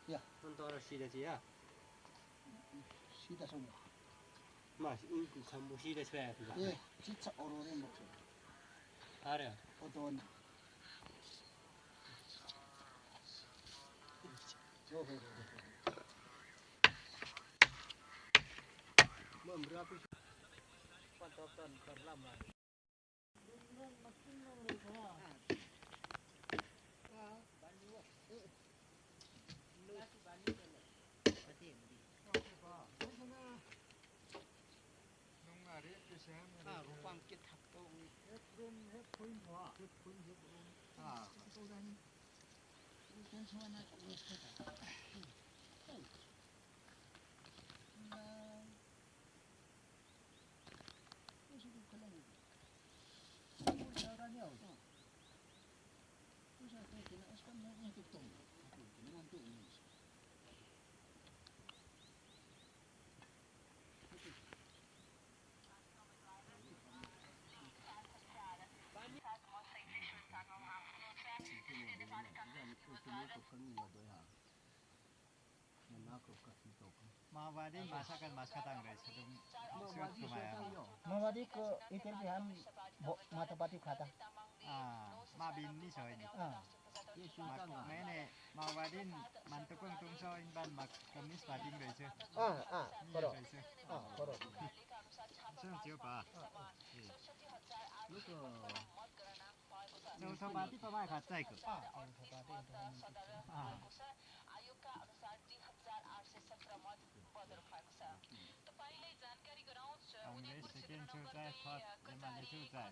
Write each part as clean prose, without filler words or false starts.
Ja. Sunt doar și de tia. Și de sunt. Mas, 전부 și de țea. 예, 진짜 어려운 목소리. Are. 어떤 Mă îmbrapi și pantoftan cărlam la. Rupam kit hakto माओवादी masakan maskatang रे sedum suat kumaya माओवादी को इतर बिहान माथापाती खाता ma bin ni soy ni मैंने माओवादी mantukung tungso inban mak komunis party रे से करो करो sung chiu pa चौथो पार्टी पमाय खाच्चाइको कांग्रेस सेकेन्ड चुचाइ थर्ड एमाले चुचाइ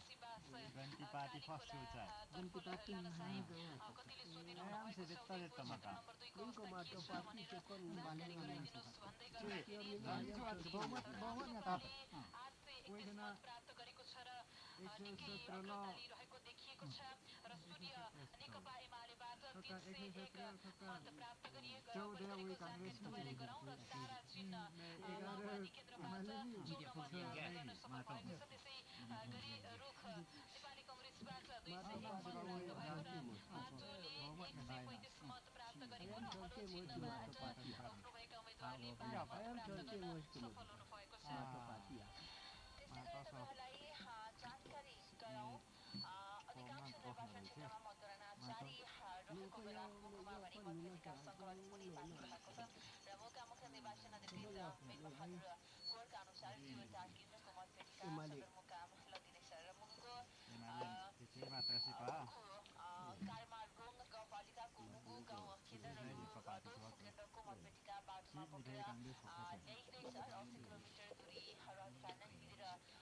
गन्ती पार्टी फर्स्ट चुचाइ गन्ती पार्टी नहीं गया हमसे जितना जितना मता उनको मातो पार्टी के कौन माने वाले नहीं बहुमत बहुमत था कोही जना 117 ला चौधरी वही कांग्रेस में 11 एमाले नि माता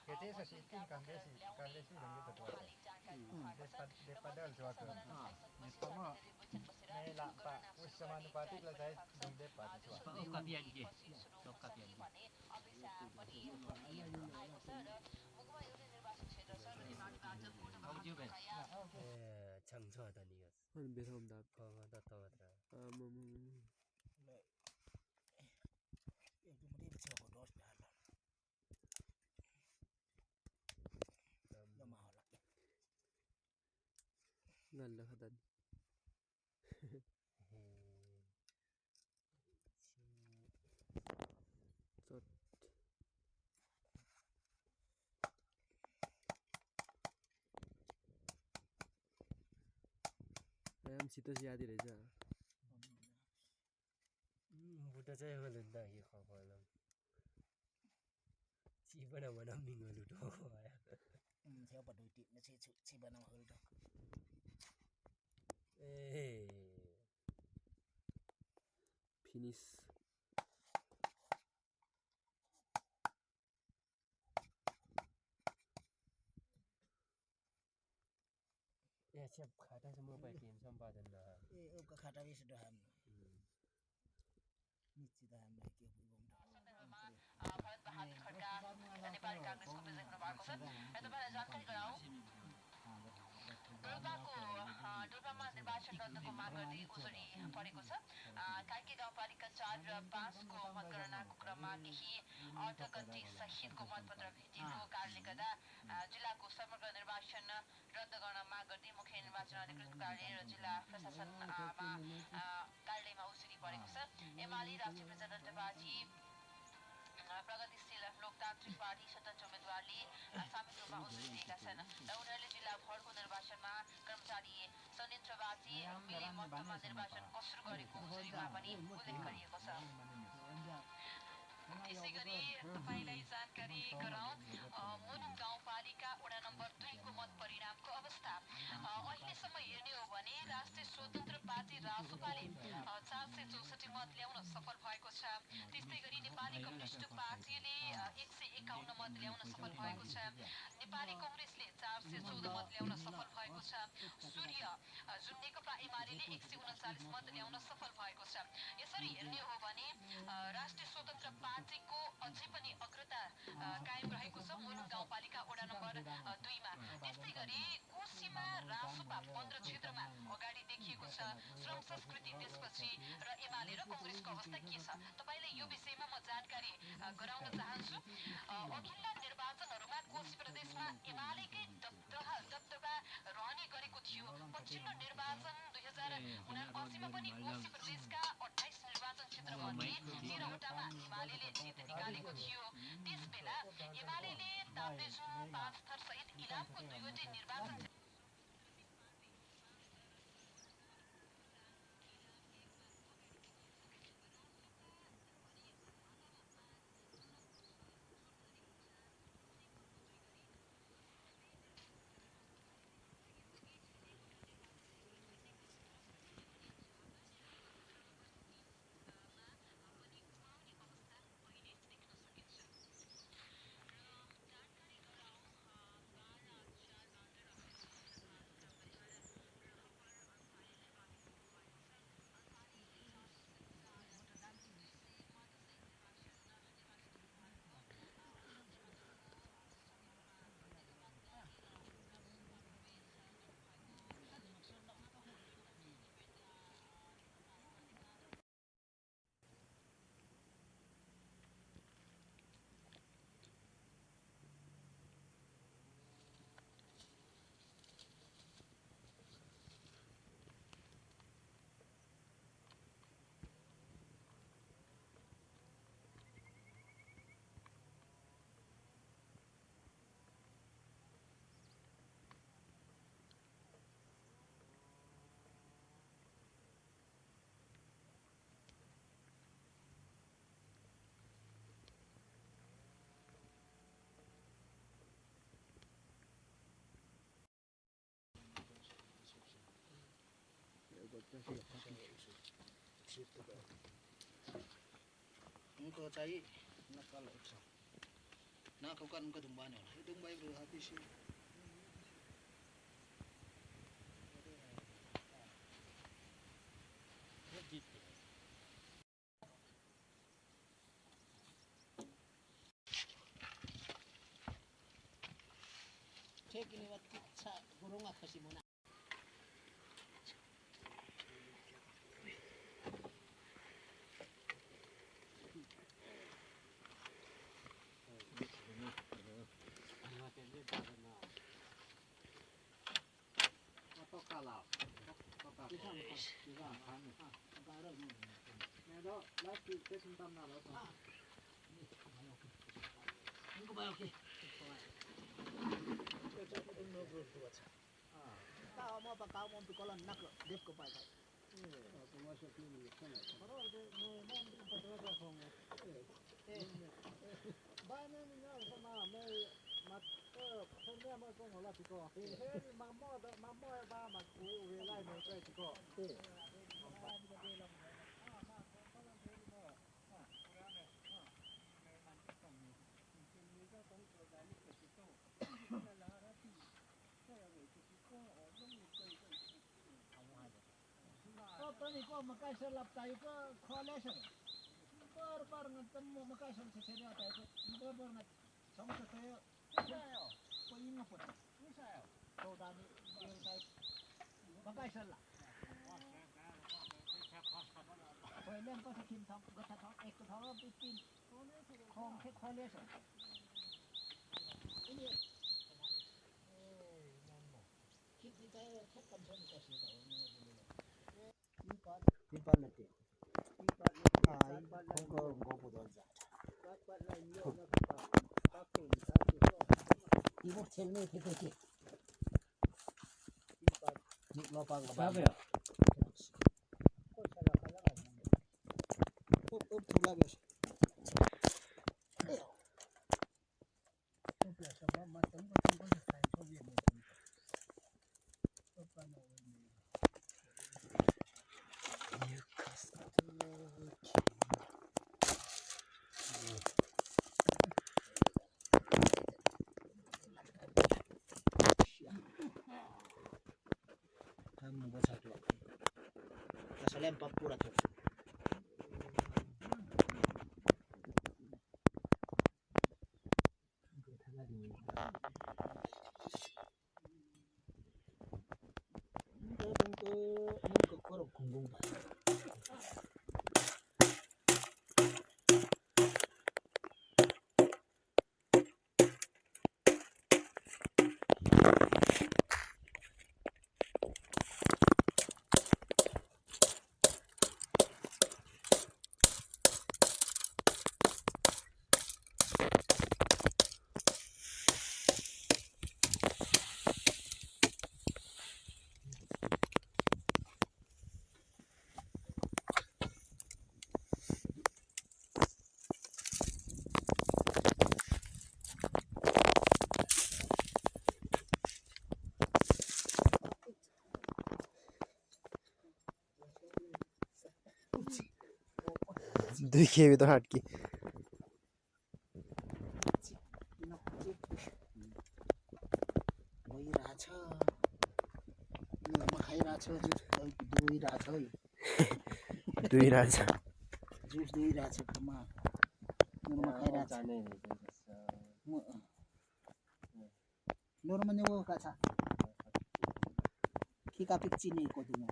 Kete sesitin kagresi nang gitu tuh. Daripada suatu. Nestamo. Nela pak, wis samanu pati lah saya dong depat suatu. Kapian ge. Kapian ge. Audio bes. 장초하다 니가. 한 배사옵니다. 다 떠더라. ngal hadan sot ayam situ siadi रहेछ बुढा चाहिँ होलन्दा के खपला चिबना बना मिङलु ढो आया theo bật đuổi tịt nó chỉ bàn nào hơn đâu finish ya siap khata semua baik game sampadan lah ka khata भी sudah ham निश्चित ham baik के भूगोल भारत बहादुर खड्का नेपाली कांग्रेसको प्रेसिडेन्ट हुनुभएको छ र तपाईलाई जानकारी गराउँ डोल्पामा निर्वाचन रद्दको माग गर्दै उजुरी परेको छ काइके गाउँपालिका 4 र 5 को मतगणनाको क्रममा केही अर्थगन्ती सहितको मतपत्र भेटिएको कारणले गर्दा जिल्लाको समग्र निर्वाचन रद्द गर्न माग गर्दै मुख्य निर्वाचन अधिकृतको कार्यालय र जिल्ला प्रशासनमा कार्यालयमा उजुरी परेको छ राष्ट्रिय प्रजातन्त्र पार्टी प्रगतिशील लोकतान्त्रिक पार्टी स्वतन्त्र उम्मेद्वारले सामेल रूपमा उत्तरी दिएका छन् र उनीहरूले जिल्लाभरको निर्वाचनमा कर्मचारी संयन्त्रवासी मिली मतमा निर्वाचन कसुर गरेको उजुरीमा पनि उल्लेख गरिएको छ। त्यसै गरी तपाईँलाई जानकारी गराउँ मुलुक गाउँपालिका वडा नम्बर 2 को मत परिणामको अवस्था अहिलेसम्म हेर्ने हो भने राष्ट्रिय स्वतन्त्र पार्टी रासोपाले 464 मत ल्याउन सफल भएको छ। त्यस्तै गरी नेपाली कम्युनिस्ट पार्टीले 151 मत ल्याउन सफल भएको छ। नेपाली कांग्रेसले 414 मत ल्याउन सफल भएको छ। सूर्य जुन नेकपा एमालेले 139 मत ल्याउन सफल भएको छ। यसरी हेर्ने हो भने राष्ट्रिय स्वतन्त्र पार्टीको अझै पनि अग्रता कायम रहेको छ मुलुक गाउँपालिका वडा नम्बर 2 मा। त्यस्तै गरी कोशीमा रासोपा 15 क्षेत्रमा अगाडि देखिएको छ। श्रम संस्कृति त्यसपछि र एमाले र कांग्रेसको अवस्था के छ तपाईलाई यो विषयमा म जानकारी गराउन चाहन्छु। अघिल्ला निर्वाचनहरूमा कोशी प्रदेशमा एमालेकै दबदबा रहने गरेको थियो। पछिल्लो निर्वाचन 2079 मा पनि कोशी प्रदेशका 28 निर्वाचन क्षेत्र मध्ये 13 वटामा एमालेले जित निकालेको थियो। त्यसबेला एमालेले ताप्लेजुङ पाँचथर सहित इलामको 2 वटै निर्वाचन उनको चाहिँ नकाल छ नाखौका उनको दुम्बाने होला यो दुम्बाई बरु हातिसी ठेक ini waktu sa burung apa sih mona Iku ba oke. Kau mau apa kau mau pikolan nak dep ko pai pai. Bana ni na sama me mat phone me ma ko ngola piko. He mammo ba ma ku we lai me kai piko. Pani ko makai selap tayo ko coalition. Bar ngatam mo makai sam sesenya tayo ko bar ngat samsa tayo. Isayo. Ko inga po. Isayo. So dani tayo tayo makai sela. Pwede ko sa kim thong gata thong ek thong bitin. Khong ke coalition. Ini kita tayo thak kam thong kasi tayo. Tipan nanti. 거보다 이거 첼메 되게 이거 봐 Sabe? úp thula bes kamu buat satu asal lempar pura tuh ke korup kunggung दुई खेबी त हट्की भइरहेछ खाइरहेछ दुइरहेछ है दुई राछ juice दुइरहेछ खामा खाइरहेछ जाने नोरमा नि वो काछ किका पिक्ची नि कोदिनो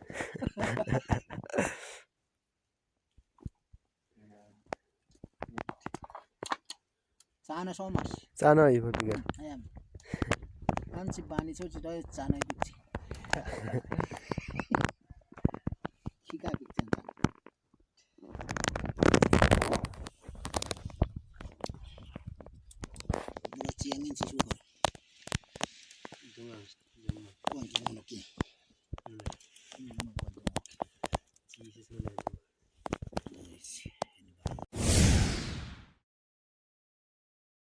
Sana so mas. चाना है फटिका Ayam. Ansi bani so jidai sana piक्ची. Kika piक्ची.